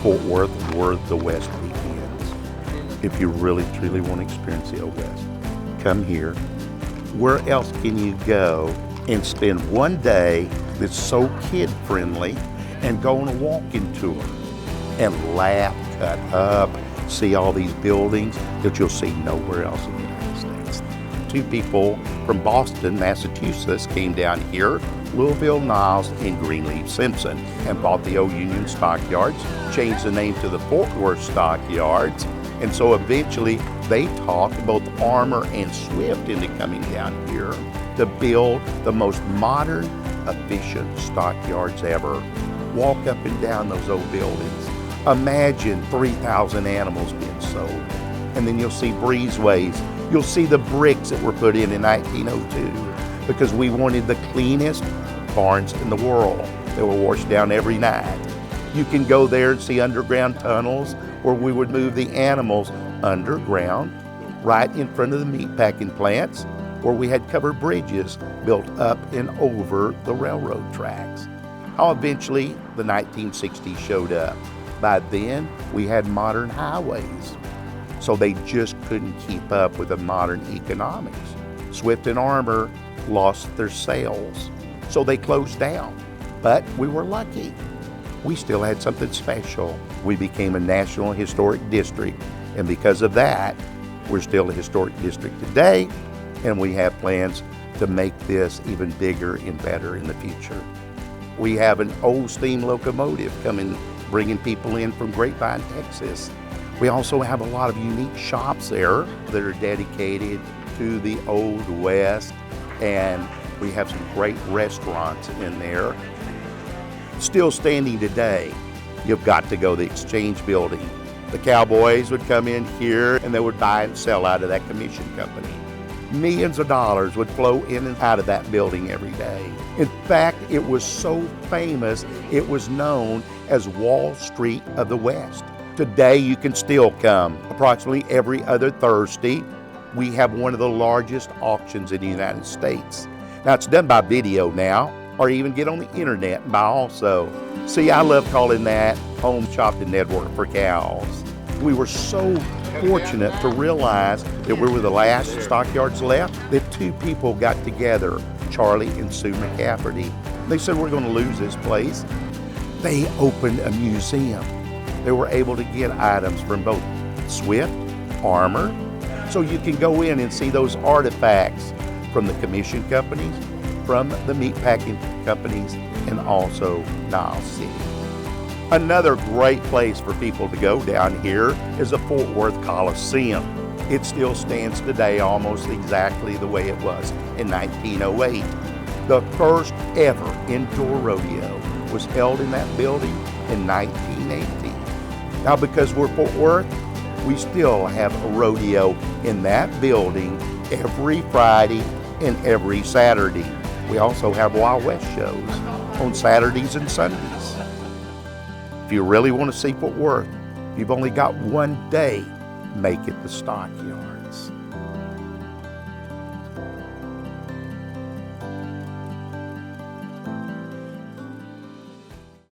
Fort Worth, where the West begins. If you really, truly want to experience the Old West, come here. Where else can you go and spend one day that's so kid-friendly and go on a walking tour and laugh, cut up, see all these buildings that you'll see nowhere else in the United States. Two people from Boston, Massachusetts came down here, Louisville Niles and Greenleaf Simpson, and bought the old Union Stockyards, changed the name to the Fort Worth Stockyards, and so eventually they talked both Armour and Swift into coming down here to build the most modern, efficient stockyards ever. Walk up and down those old buildings. Imagine 3,000 animals being sold. And then you'll see breezeways. You'll see the bricks that were put in 1902 because we wanted the cleanest barns in the world. They were washed down every night. You can go there and see underground tunnels where we would move the animals underground right in front of the meat packing plants where we had covered bridges built up and over the railroad tracks. How eventually the 1960s showed up. By then, we had modern highways, so they just couldn't keep up with the modern economics. Swift and Armour lost their sales, so they closed down. But we were lucky. We still had something special. We became a National Historic District, and because of that, we're still a historic district today, and we have plans to make this even bigger and better in the future. We have an old steam locomotive bringing people in from Grapevine, Texas. We also have a lot of unique shops there that are dedicated to the Old West, and we have some great restaurants in there. Still standing today, you've got to go to the Exchange Building. The cowboys would come in here and they would buy and sell out of that commission company. Millions of dollars would flow in and out of that building every day. In fact, it was so famous, it was known as Wall Street of the West. Today, you can still come. Approximately every other Thursday, we have one of the largest auctions in the United States. Now, it's done by video now, or even get on the internet and buy also. See, I love calling that home shopping network for cows. We were so fortunate to realize that we were the last stockyards left, that two people got together, Charlie and Sue McCafferty. They said, we're going to lose this place. They opened a museum. They were able to get items from both Swift, Armour, so you can go in and see those artifacts from the commission companies, from the meat packing companies, and also Niles City. Another great place for people to go down here is the Fort Worth Coliseum. It still stands today almost exactly the way it was in 1908. The first ever indoor rodeo was held in that building in 1918. Now, because we're Fort Worth, we still have a rodeo in that building every Friday and every Saturday. We also have Wild West shows on Saturdays and Sundays. If you really want to see Fort Worth, you've only got one day, make it the Stockyards.